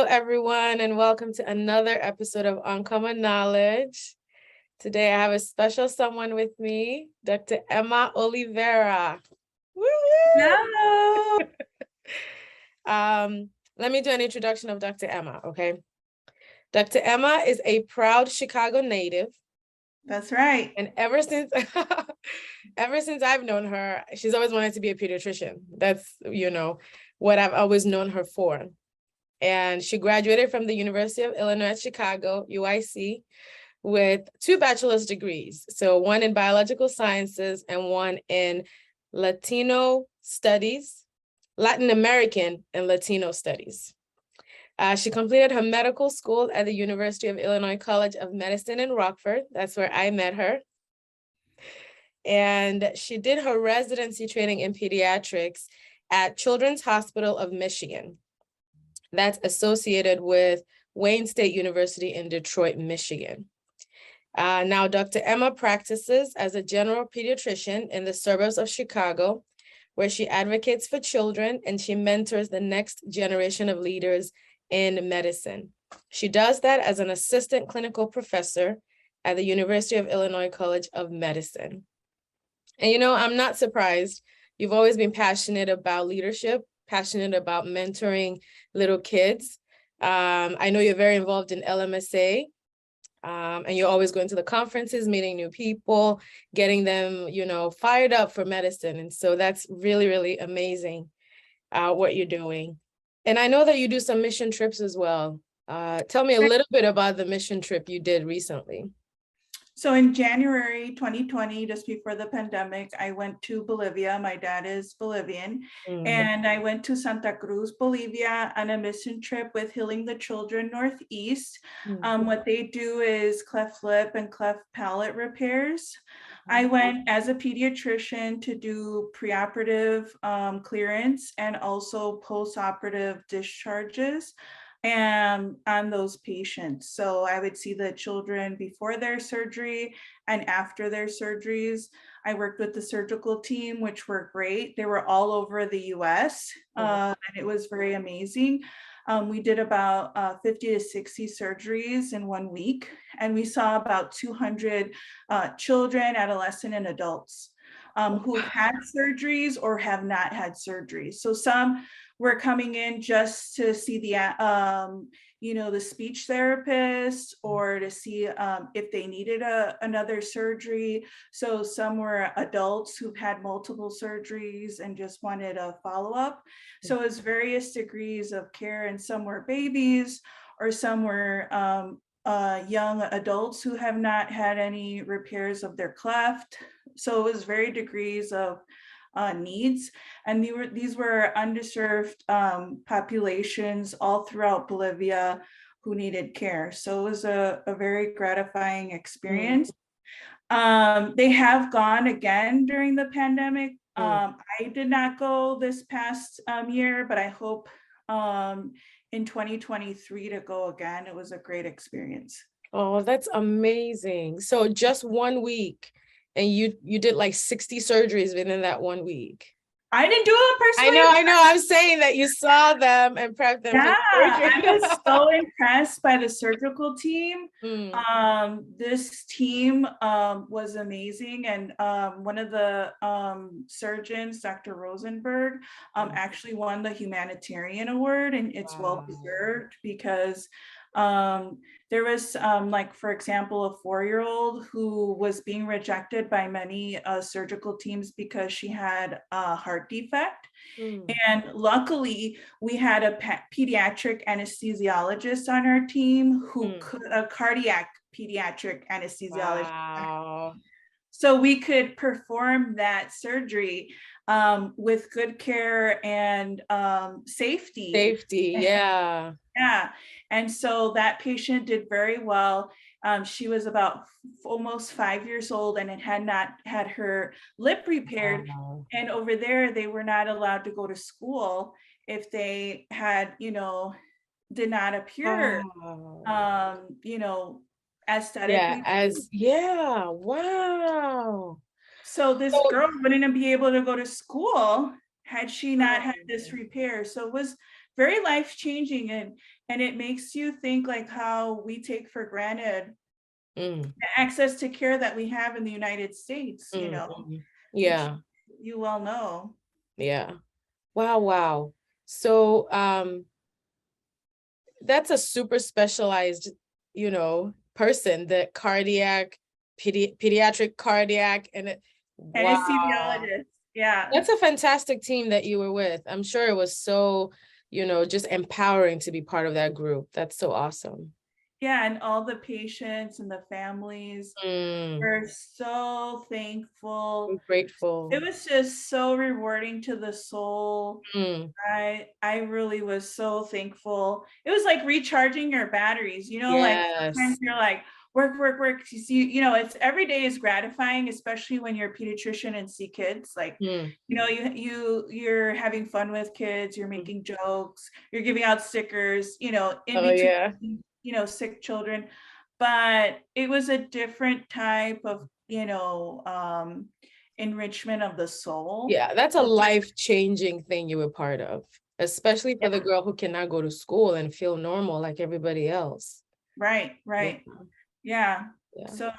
everyone, and welcome to another episode of Uncommon Knowledge. Today, I have a special someone with me, Dr. Emma Olivera. Hello. Let me do an introduction of Dr. Emma, okay? Dr. Emma is a proud Chicago native. That's right. And ever since I've known her, she's always wanted to be a pediatrician. That's, what I've always known her for. And she graduated from the University of Illinois at Chicago, UIC, with 2 bachelor's degrees. So one in biological sciences and one in Latin American and Latino studies. She completed her medical school at the University of Illinois College of Medicine in Rockford. That's where I met her. And she did her residency training in pediatrics at Children's Hospital of Michigan. That's associated with Wayne State University in Detroit, Michigan. Now, Dr. Emma practices as a general pediatrician in the suburbs of Chicago, where she advocates for children and she mentors the next generation of leaders in medicine. She does that as an assistant clinical professor at the University of Illinois College of Medicine. And I'm not surprised. You've always been passionate about leadership, passionate about mentoring little kids. I know you're very involved in LMSA, and you're always going to the conferences, meeting new people, getting them, fired up for medicine. And so that's really, really amazing what you're doing. And I know that you do some mission trips as well. Tell me a little bit about the mission trip you did recently. So in January 2020, just before the pandemic, I went to Bolivia. My dad is Bolivian. And I went to Santa Cruz, Bolivia on a mission trip with Healing the Children Northeast. What they do is cleft lip and cleft palate repairs. I went as a pediatrician to do preoperative clearance and also postoperative discharges and on those patients. So I would see the children before their surgery and after their surgeries. I worked with the surgical team, which were great. They were all over the US, and it was very amazing. We did about 50 to 60 surgeries in 1 week, and we saw about 200 children, adolescent, and adults who had surgeries or have not had surgeries. So some were coming in just to see the speech therapist or to see if they needed another surgery. So some were adults who've had multiple surgeries and just wanted a follow-up. So it's various degrees of care, and some were babies or some were young adults who have not had any repairs of their cleft. So it was very degrees of needs, and these were underserved populations all throughout Bolivia who needed care. So it was a very gratifying experience. They have gone again during the pandemic. I did not go this past year, but I hope in 2023 to go again. It was a great experience. Oh, that's amazing. So just 1 week. And you did like 60 surgeries within that 1 week. I didn't do it personally. I know. I'm saying that you saw them and prepped them. Yeah, I was so impressed by the surgical team. This team was amazing. And one of the surgeons, Dr. Rosenberg, actually won the humanitarian award, and it's well deserved because there was for example, a 4-year-old who was being rejected by many surgical teams because she had a heart defect. And luckily we had a pediatric anesthesiologist on our team who could, a cardiac pediatric anesthesiologist. So we could perform that surgery with good care and safety. Yeah. Yeah. And so that patient did very well. She was about almost 5 years old and had not had her lip repaired. And over there, they were not allowed to go to school if they had, did not appear, aesthetically. Wow. So this girl wouldn't be able to go to school had she not had this repair. So it was very life-changing. And it makes you think like how we take for granted Mm, the access to care that we have in the United States, which yeah, you well know. yeah. Wow, wow. So that's a super specialized, person, the cardiac, pediatric cardiac, and wow. Anesthesiologist. Yeah. That's a fantastic team that you were with. I'm sure it was so, just empowering to be part of that group. That's so awesome. Yeah. And all the patients and the families Mm, were so thankful. I'm grateful. It was just so rewarding to the soul. Mm, I really was so thankful. It was like recharging your batteries, like sometimes yes. you're like, work, work, work. You see, it's every day is gratifying, especially when you're a pediatrician and see kids. Like, Mm, you're having fun with kids, you're mm. making jokes, you're giving out stickers, in Oh, between, yeah. sick children. But it was a different type of, enrichment of the soul. Yeah, that's a life-changing thing you were part of, especially for the girl who cannot go to school and feel normal like everybody else. Right, Yeah, right. Yeah. yeah. So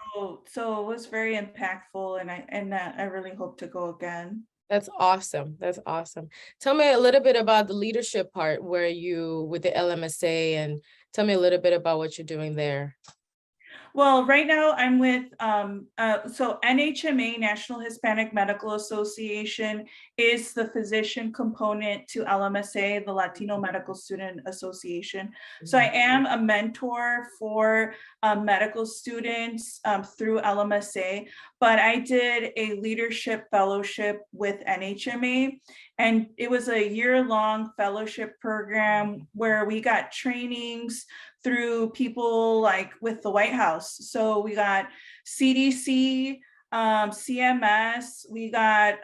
it was very impactful, and that I really hope to go again. That's awesome. That's awesome. Tell me a little bit about the leadership part where you with the LMSA, and tell me a little bit about what you're doing there. Well, right now I'm with so NHMA, National Hispanic Medical Association, is the physician component to LMSA, the Latino Medical Student Association. So I am a mentor for medical students through LMSA, but I did a leadership fellowship with NHMA, and it was a year-long fellowship program where we got trainings through people like with the White House. So we got CDC, CMS, we got,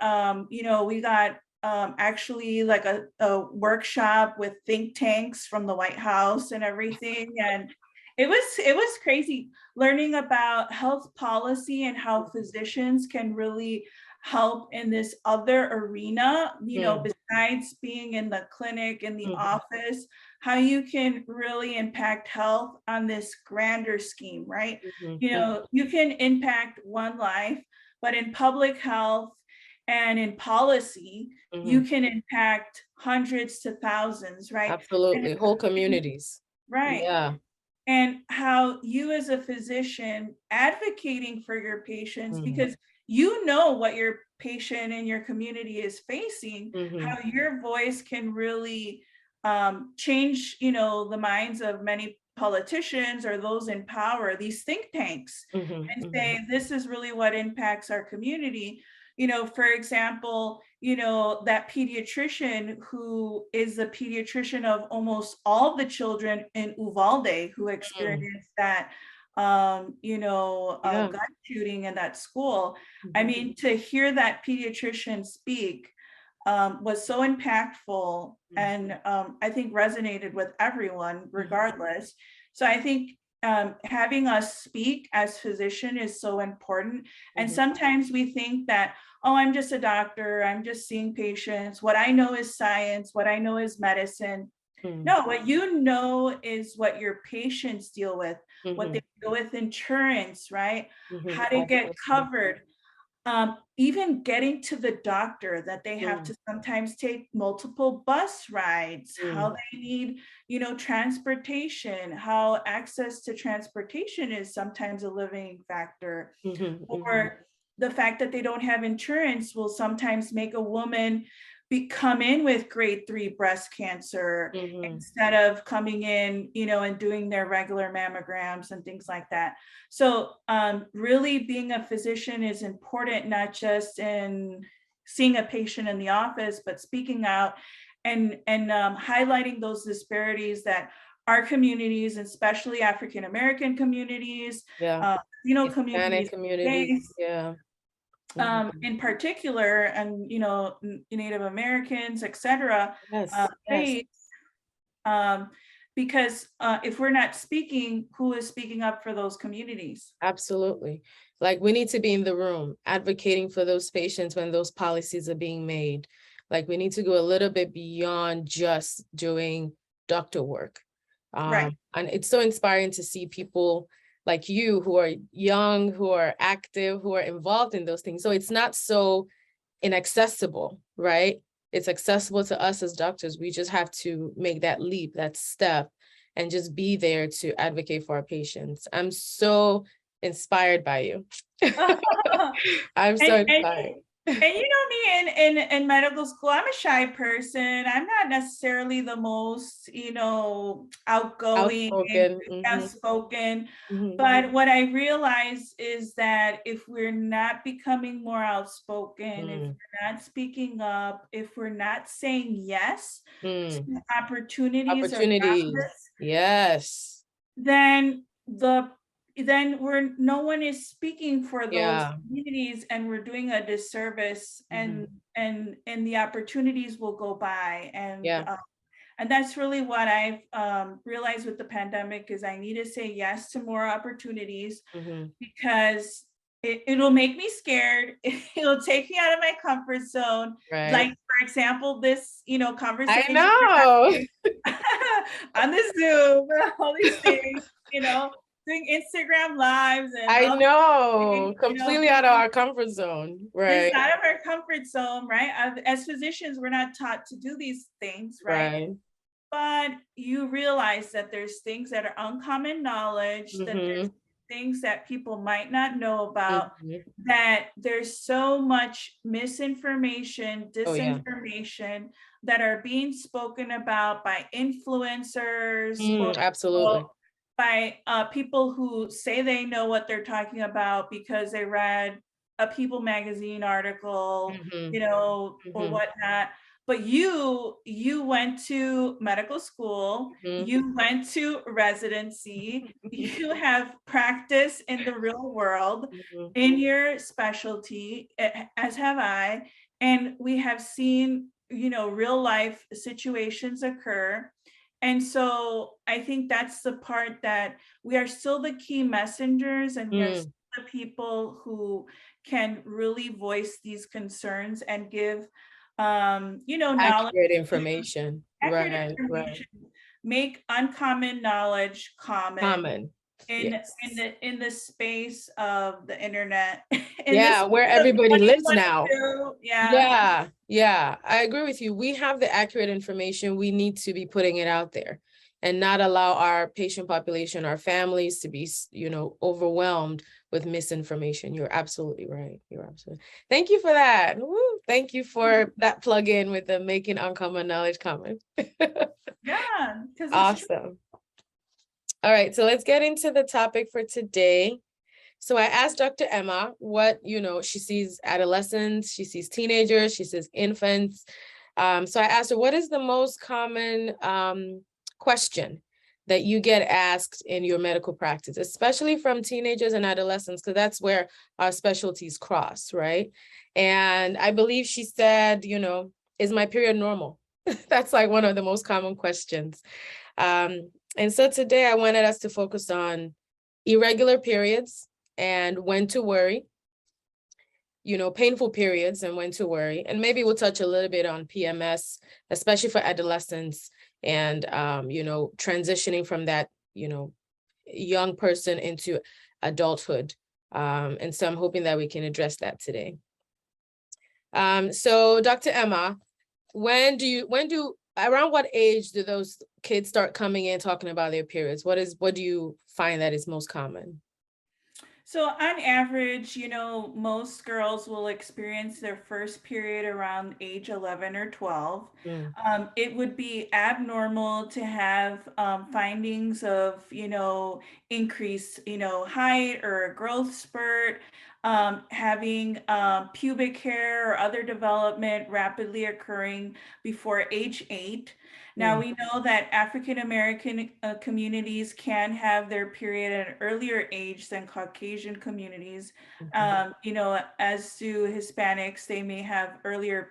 actually like a workshop with think tanks from the White House and everything. And it was crazy learning about health policy and how physicians can really help in this other arena, besides being in the clinic, in the office, how you can really impact health on this grander scheme, right? You can impact one life, but in public health and in policy, you can impact hundreds to thousands, right? Absolutely. And, Whole communities. right. Yeah. And how you as a physician advocating for your patients, Mm. because you know what your patient and your community is facing, how your voice can really change, the minds of many politicians or those in power, these think tanks, and say, this is really what impacts our community. For example, that pediatrician who is the pediatrician of almost all the children in Uvalde who experienced that, Yeah. gun shooting in that school. I mean, to hear that pediatrician speak was so impactful, and I think resonated with everyone regardless. So I think having us speak as physician is so important. And sometimes we think that, oh, I'm just a doctor, I'm just seeing patients, what I know is science, what I know is medicine. No, what you know is what your patients deal with, what they deal with insurance, right? How to get covered. Even getting to the doctor, that they have to sometimes take multiple bus rides, how they need, transportation, how access to transportation is sometimes a limiting factor, or the fact that they don't have insurance will sometimes make a woman come in with grade 3 breast cancer instead of coming in, and doing their regular mammograms and things like that. So really being a physician is important, not just in seeing a patient in the office, but speaking out and highlighting those disparities that our communities, especially African American communities, Yeah. communities, Hispanic communities. face, Yeah. in particular, and Native Americans, etc. Yes. Face, because if we're not speaking, who is speaking up for those communities? Absolutely. Like we need to be in the room advocating for those patients when those policies are being made. Like we need to go a little bit beyond just doing doctor work. Right. And it's so inspiring to see people like you who are young, who are active, who are involved in those things. So it's not so inaccessible, right? It's accessible to us as doctors. We just have to make that leap, that step, and just be there to advocate for our patients. I'm so inspired by you. I'm so inspired. And you know me in medical school, I'm a shy person. I'm not necessarily the most, outgoing, Outspoken. outspoken. Mhm. But what I realize is that if we're not becoming more outspoken, if we're not speaking up, if we're not saying yes to opportunities around Opportunities. us, Yes. then no one is speaking for those Yeah. communities, and we're doing a disservice, and Mhm. the opportunities will go by, Yeah. and that's really what I've realized with the pandemic is I need to say yes to more opportunities, Mhm. because it'll make me scared. It'll take me out of my comfort zone. Right. Like, for example, this, I conversation know. on the Zoom, all these things, doing Instagram lives and I all these know. things, Completely out of our comfort zone. it's Right. out of our comfort zone, right? As physicians, we're not taught to do these things, right? Right. But you realize that there's things that are uncommon knowledge, that there's things that people might not know about, that there's so much misinformation, Oh, yeah. disinformation that are being spoken about by influencers, Absolutely. by people who say they know what they're talking about because they read a People magazine article, or whatnot. But you went to medical school, you went to residency, you have practice in the real world in your specialty, as have I, and we have seen, real life situations occur. And so I think that's the part that we are still the key messengers, and we are still the people who can really voice these concerns and give, knowledge, Accurate information. accurate Right. information, make uncommon knowledge common Common. in Yes. in the space of the internet, in this Yeah, where space of everybody lives now. 2022. Yeah, I agree with you. We have the accurate information. We need to be putting it out there and not allow our patient population, our families to be, overwhelmed with misinformation. You're absolutely right. Thank you for that. Woo. Thank you for that plug in with the making uncommon knowledge common. Yeah, because Awesome. All right, so let's get into the topic for today. So I asked Dr. Emma what, she sees adolescents, she sees teenagers, she sees infants. So I asked her, what is the most common question that you get asked in your medical practice, especially from teenagers and adolescents, because that's where our specialties cross, right? And I believe she said, is my period normal? That's like one of the most common questions. And so today I wanted us to focus on irregular periods and when to worry, painful periods and when to worry. And maybe we'll touch a little bit on PMS, especially for adolescents and, transitioning from that, young person into adulthood. And so I'm hoping that we can address that today. So Dr. Emma, around what age do those kids start coming in talking about their periods? What do you find that is most common? So on average, most girls will experience their first period around age 11 or 12. It would be abnormal to have findings of, increased, height or a growth spurt, having pubic hair or other development rapidly occurring before age 8. Now, we know that African American communities can have their period at an earlier age than Caucasian communities. As do Hispanics, they may have earlier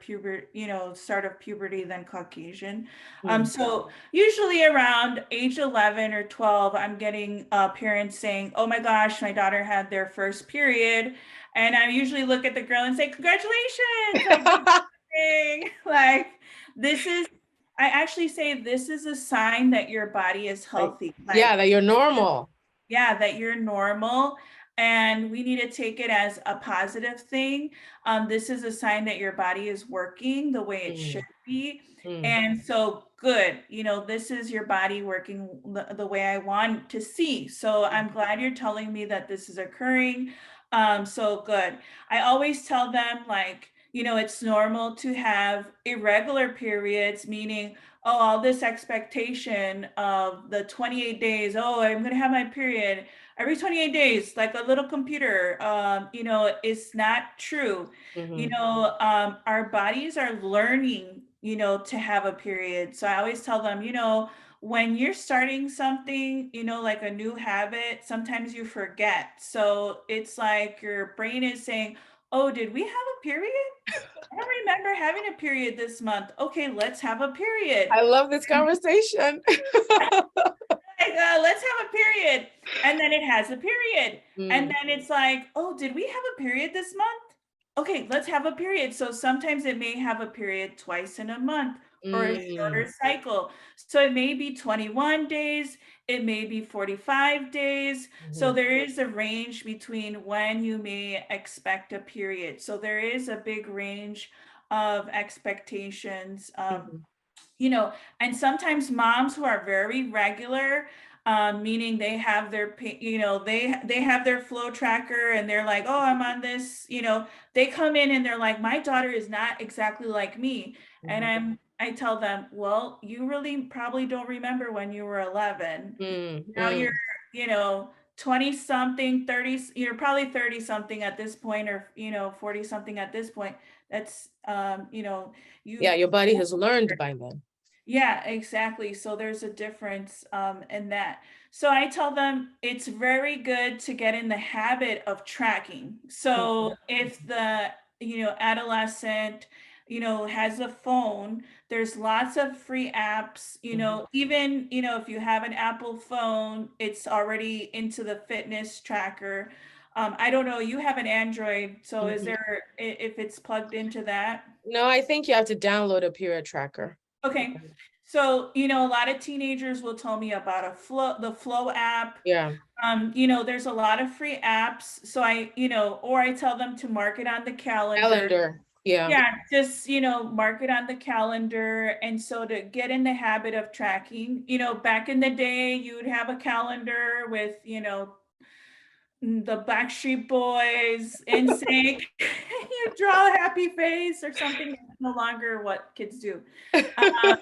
start of puberty than Caucasian. So usually around age 11 or 12, I'm getting parents saying, "Oh my gosh, my daughter had their first period." And I usually look at the girl and say, "Congratulations." Like, this is I actually say this is a sign that your body is Like, healthy. yeah, Like, that you're normal. yeah, that you're normal, and we need to take it as a positive thing. This is a sign that your body is working the way it should Mm, be. mm, And so good, this is your body working the way I want to see. So I'm glad you're telling me that this is occurring. So good. I always tell them, like, it's normal to have irregular periods, meaning, oh, all this expectation of the 28 days, oh, I'm going to have my period every 28 days, like a little computer, is not true. mhm, Our bodies are learning, to have a period. So I always tell them, when you're starting something, like a new habit, sometimes you forget. So it's like your brain is saying, oh, did we have a period? I don't remember having a period this month. Okay, let's have a period. I love this conversation. Like, let's have a period. And then it has a period. And Mm, then it's like, oh, did we have a period this month? Okay, let's have a period. So sometimes it may have a period twice in a month or a mm, shorter cycle. So it may be 21 days, it may be 45 days. So mhm, there is a range between when you may expect a period. So there is a big range of expectations. mhm, And sometimes moms who are very regular, meaning they have their, they have their flow tracker and they're like, oh, I'm on this, they come in and they're like, my daughter is not exactly like me. And mhm, I tell them, well, you really probably don't remember when you were 11. mm, Now you're, mm, 20 something, 30, you're probably 30 something at this point, or, 40 something at this point. That's, yeah, you've your body has learned by then. yeah, exactly. So there's a difference in that. So I tell them it's very good to get in the habit of tracking. So Mhm, if the, adolescent, has a phone, there's lots of free apps, mhm, even, if you have an Apple phone, it's already into the fitness tracker. I don't know, you have an Android, so is mhm. there, if it's plugged into that? No, I think you have to download a period tracker. Okay. So, a lot of teenagers will tell me about the Flow app. Yeah, There's a lot of free apps. So or I tell them to mark it on the calendar. calendar. Yeah. Yeah, just, mark it on the calendar. And so to get in the habit of tracking, back in the day, you would have a calendar with, the Backstreet Boys, NSYNC, you draw a happy face or something. That's no longer what kids do. Um,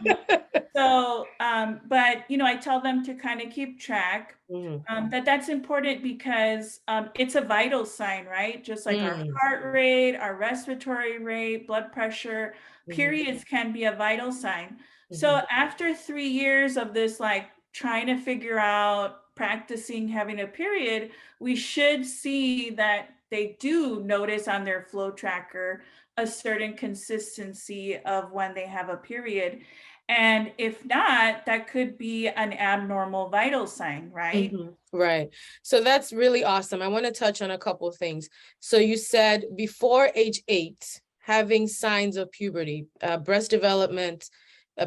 but I tell them to kind of keep track. Mhm, That's important because it's a vital sign, right? Just like our mm, heart rate, our respiratory rate, blood pressure, mhm, periods can be a vital sign. So mhm, after 3 years of this, like trying to figure out practicing having a period, we should see that they do notice on their flow tracker a certain consistency of when they have a period. And if not, that could be an abnormal vital sign, right? mhm. Right. So that's really awesome. I want to touch on a couple of things. So you said before age 8, having signs of puberty, breast development,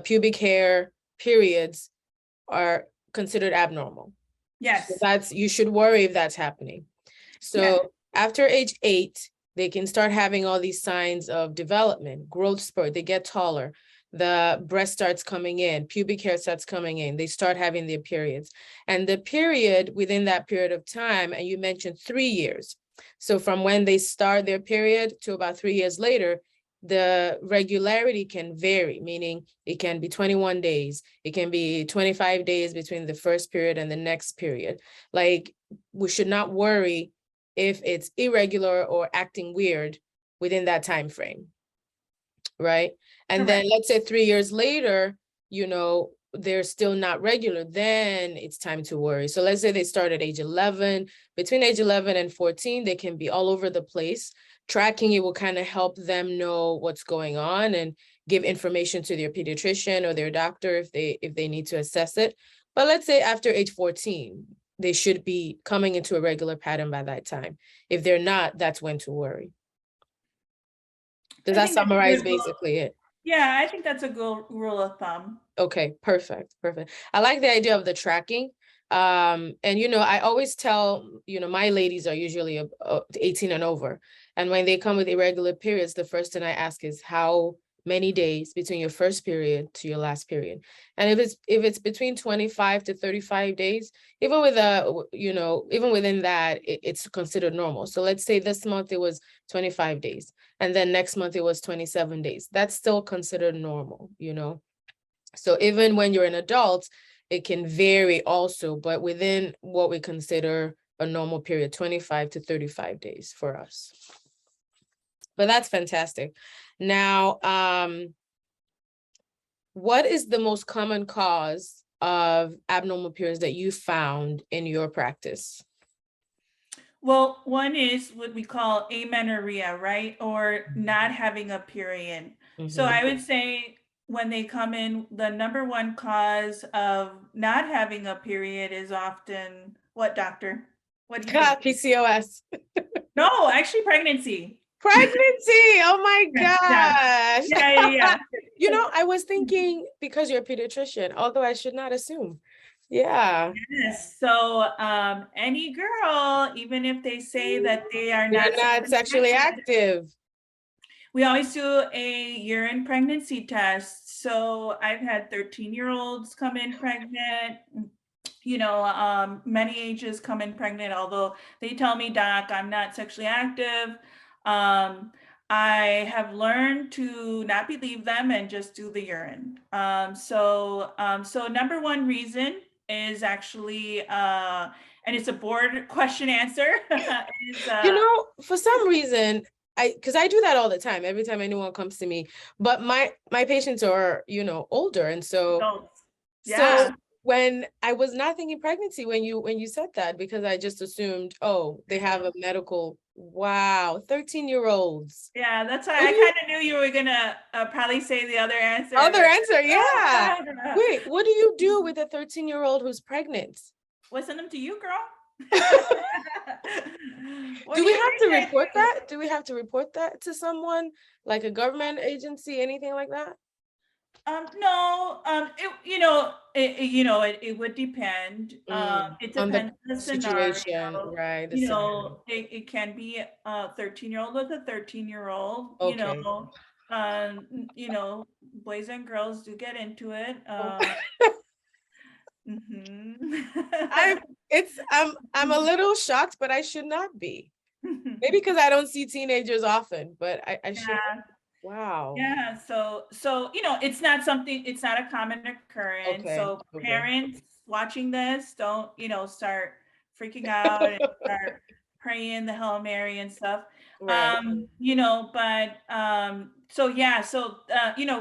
pubic hair, periods are considered abnormal. So Yes. that's, you should worry if that's happening. Yes. So after age 8, they can start having all these signs of development, growth spurt, they get taller, the breast starts coming in, pubic hair starts coming in, they start having their periods. And the period within that period of time, and you mentioned 3 years. So from when they start their period to about 3 years later, the regularity can vary, meaning it can be 21 days, it can be 25 days between the first period and the next period. Like, we should not worry if it's irregular or acting weird within that time frame, right? And then Correct. let's say 3 years later, they're still not regular, then it's time to worry. So let's say they start at age 11, between age 11 and 14, they can be all over the place. Tracking it will kind of help them know what's going on and give information to their pediatrician or their doctor if they need to assess it. But let's say after age 14, they should be coming into a regular pattern by that time. If they're not, that's when to worry. Does I that think that's summarize good. basically it? Yeah, I think that's a good rule of thumb. Okay, perfect, perfect. I like the idea of the tracking. And I always tell, my ladies are usually 18 and over. And when they come with irregular periods, the first thing I ask is how many days between your first period to your last period. And if it's between 25 to 35 days, even with even within that, it's considered normal. So let's say this month it was 25 days, and then next month it was 27 days. That's still considered normal. So even when you're an adult, it can vary also, but within what we consider a normal period, 25 to 35 days for us. But that's fantastic. Now, what is the most common cause of abnormal periods that you found in your practice? Well, one is what we call amenorrhea, right? Or not having a period. So I would say when they come in, the number one cause of not having a period is often what, doctor? What do you think? PCOS. No, actually pregnancy. Pregnancy. Oh my Yeah. gosh. Yeah. I was thinking because you're a pediatrician, although I should not assume. Yeah. Yes. So any girl, even if they say that they are They're not not sexually sexually active. we always do a urine pregnancy test. So I've had 13-year-olds come in pregnant, many ages come in pregnant, although they tell me, doc, I'm not sexually active. I have learned to not believe them and just do the urine. So number one reason is actually, and it's a board question answer, is For some reason, because I do that all the time, every time anyone comes to me, but my patients are, older. And so adults. Yeah. when I was not thinking pregnancy when you said that, because I just assumed, oh, they have a medical, wow, 13-year-olds. Yeah, that's why I kind of knew you were gonna probably say the other answer. Other But answer, yeah. Wait, what do you do with a 13-year-old who's pregnant? we'll send them to you, girl. Do we have to report that? Do we have to report that to someone, like a government agency, anything like that? No, it would depend. It On depends on the scenario. situation, right? The scenario. It can be a 13-year-old with a 13-year-old, Okay. boys and girls do get into it. Mhm. I'm a little shocked, but I should not be. Maybe because I don't see teenagers often, but I should. Yeah. Wow. Yeah, so it's not a common occurrence. Okay. So Okay. parents watching this, don't, start freaking out and start praying the Hail Mary and stuff. Right. But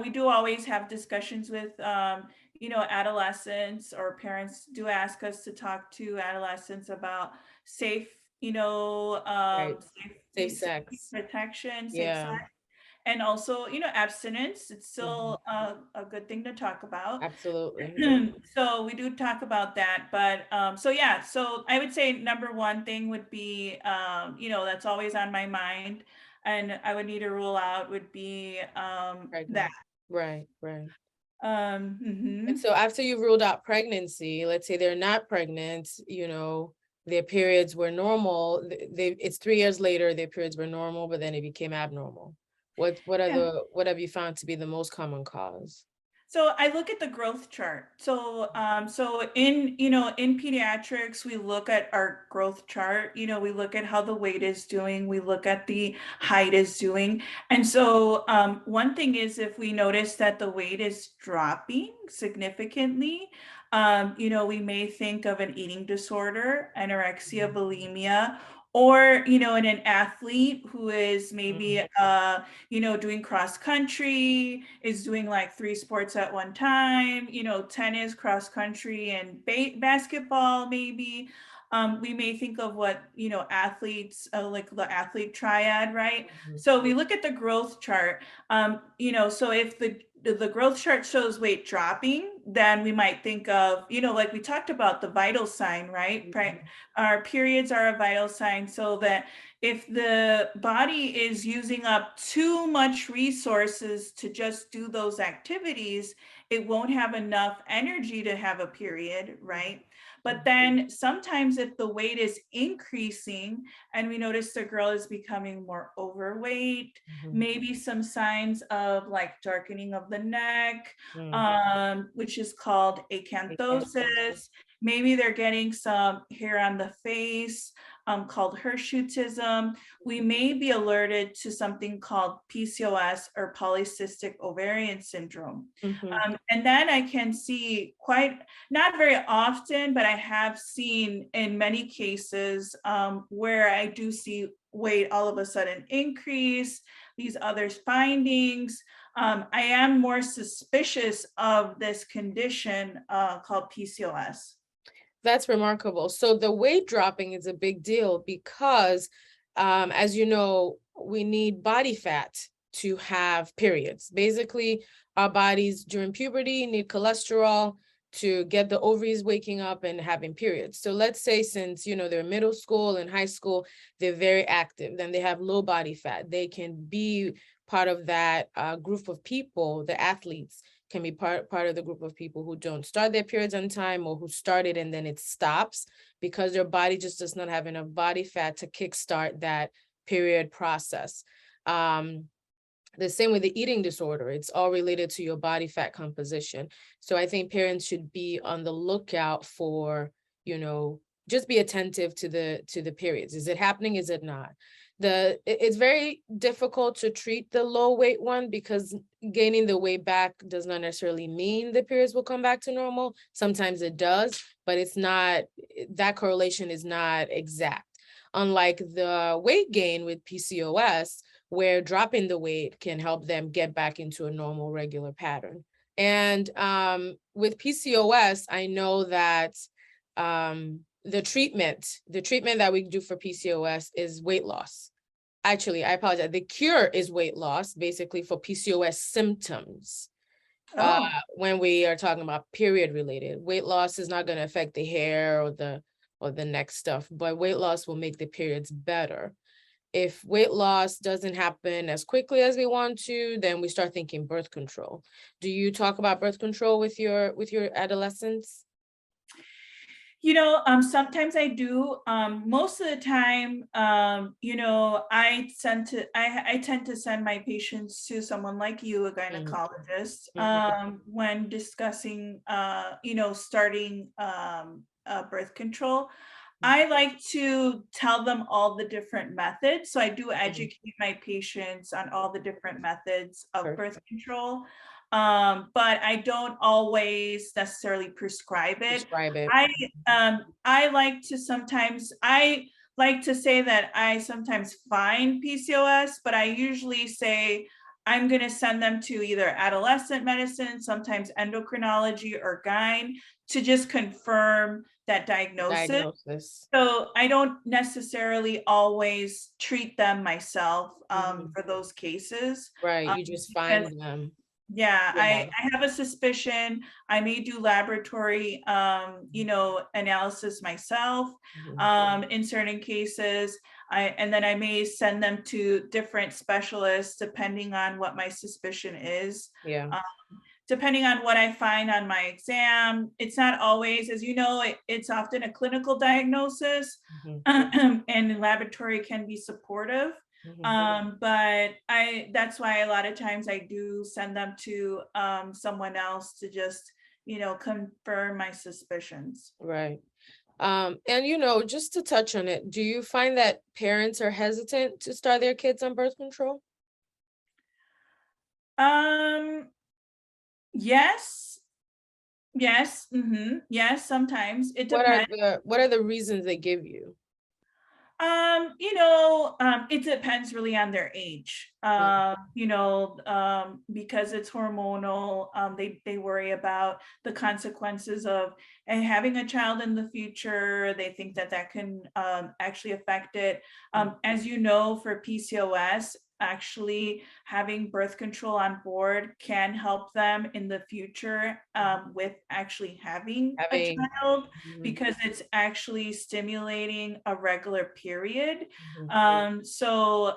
we do always have discussions with adolescents, or parents do ask us to talk to adolescents about safe, Right. Safe safe sex. protection, safe Yeah. sex. And also, abstinence, it's Mhm. still a good thing to talk about. Absolutely. So we do talk about that, but so I would say number one thing would be, that's always on my mind, and I would need to rule out would be that. Pregnant. Right. Right. Mhm. And so after you've ruled out pregnancy, let's say they're not pregnant, their periods were normal. It's 3 years later, their periods were normal, but then it became abnormal. What Yeah. what have you found to be the most common cause? So I look at the growth chart. So in pediatrics, we look at our growth chart. We look at how the weight is doing. We look at the height is doing. And so one thing is, if we notice that the weight is dropping significantly, we may think of an eating disorder, anorexia, bulimia, or in an athlete who is maybe doing cross country, is doing like 3 sports at one time, tennis, cross country, and basketball, maybe. We may think of what, athletes, like the athlete triad, right? So we look at the growth chart. So if the growth chart shows weight dropping, then we might think of, like we talked about the vital sign, right? Our periods are a vital sign, so that if the body is using up too much resources to just do those activities, it won't have enough energy to have a period, right? But then sometimes if the weight is increasing and we notice the girl is becoming more overweight, maybe some signs of like darkening of the neck, which is called acanthosis. Maybe they're getting some hair on the face, called hirsutism. We may be alerted to something called PCOS or polycystic ovarian syndrome. And then I can see not very often, but I have seen in many cases where I do see weight all of a sudden increase, these other findings. I am more suspicious of this condition called PCOS. That's remarkable. So the weight dropping is a big deal because, as you know, we need body fat to have periods. Basically, our bodies during puberty need cholesterol to get the ovaries waking up and having periods. So let's say since, they're middle school and high school, they're very active, then they have low body fat. They can be part of that group of people, the athletes can be part of the group of people who don't start their periods on time or who started and then it stops because their body just does not have enough body fat to kickstart that period process. The same with the eating disorder, it's all related to your body fat composition. So I think parents should be on the lookout for, just be attentive to the periods. Is it happening? Is it not? It's very difficult to treat the low weight one because gaining the weight back does not necessarily mean the periods will come back to normal. Sometimes it does, but it's not, that correlation is not exact. Unlike the weight gain with PCOS, where dropping the weight can help them get back into a normal, regular pattern. And with PCOS, I know that the treatment that we do for PCOS is weight loss. Actually, I apologize. The cure is weight loss, basically for PCOS symptoms. When we are talking about period related, weight loss is not going to affect the hair or the neck stuff, but weight loss will make the periods better. If weight loss doesn't happen as quickly as we want to, then we start thinking birth control. Do you talk about birth control with your adolescents? Sometimes I do. Most of the time, I tend to send my patients to someone like you, a gynecologist, when discussing, starting birth control. I like to tell them all the different methods. So I do educate my patients on all the different methods of birth control. But I don't always necessarily prescribe it. I like to say that I sometimes find PCOS, but I usually say I'm going to send them to either adolescent medicine, sometimes endocrinology or gyne to just confirm that diagnosis. So I don't necessarily always treat them myself for those cases. Right, you just find them. Yeah, I have a suspicion. I may do laboratory, analysis myself in certain cases. And then I may send them to different specialists depending on what my suspicion is. Depending on what I find on my exam. It's not always, as you know, it's often a clinical diagnosis, and laboratory can be supportive. But that's why a lot of times I do send them to someone else to just, confirm my suspicions. Right. And, just to touch on it, do you find that parents are hesitant to start their kids on birth control? Yes. Yes. Yes, sometimes. It depends. What are the reasons they give you? It depends really on their age. Because it's hormonal, they worry about the consequences of having a child in the future. They think that can actually affect it. As you know, for PCOS, actually having birth control on board can help them in the future with actually having a child, because it's actually stimulating a regular period. So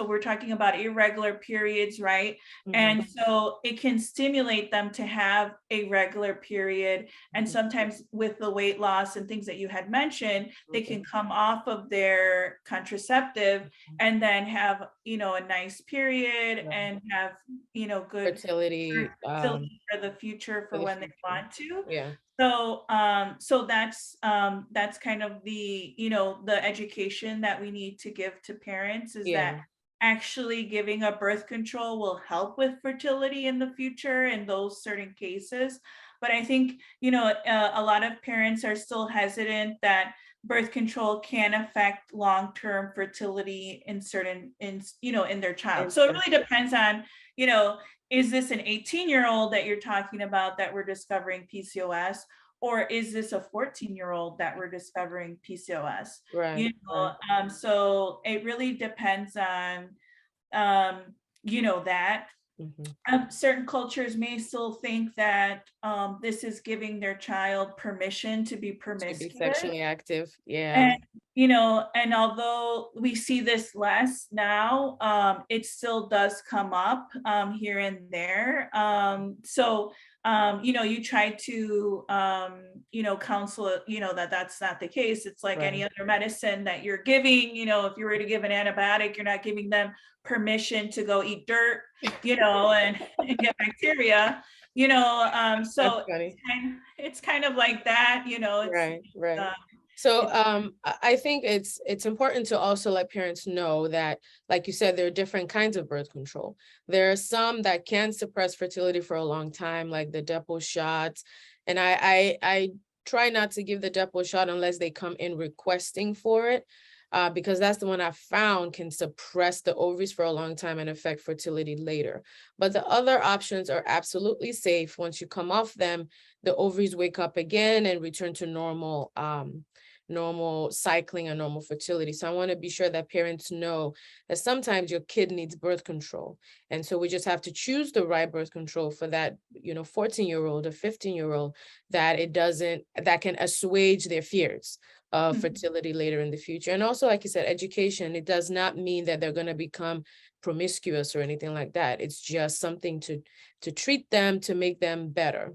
we're talking about irregular periods, right? And so it can stimulate them to have a regular period. And sometimes with the weight loss and things that you had mentioned, they can come off of their contraceptive and then have, a nice period and have, good fertility fertility for the future for when they want to. Yeah. So that's kind of the, the education that we need to give to parents, is that actually giving a birth control will help with fertility in the future in those certain cases. But I think, a lot of parents are still hesitant that birth control can affect long-term fertility in their child. So it really depends on, is this an 18-year-old that you're talking about that we're discovering PCOS, or is this a 14-year-old that we're discovering PCOS? Right. So it really depends on, that. Certain cultures may still think that this is giving their child permission to be promiscuous, sexually active. Yeah. And although we see this less now, it still does come up here and there. So you try to counsel it, that's not the case. It's like any other medicine that you're giving. If you were to give an antibiotic, you're not giving them permission to go eat dirt, and get bacteria, so it's kind of like that, right. So I think it's important to also let parents know that, like you said, there are different kinds of birth control. There are some that can suppress fertility for a long time, like the depot shots. And I try not to give the depot shot unless they come in requesting for it, because that's the one I found can suppress the ovaries for a long time and affect fertility later. But the other options are absolutely safe. Once you come off them, the ovaries wake up again and return to normal cycling and normal fertility. So I want to be sure that parents know that sometimes your kid needs birth control. And so we just have to choose the right birth control for that, 14-year-old or 15-year-old, that can assuage their fears of fertility later in the future. And also, like you said, education, it does not mean that they're going to become promiscuous or anything like that. It's just something to treat them, to make them better.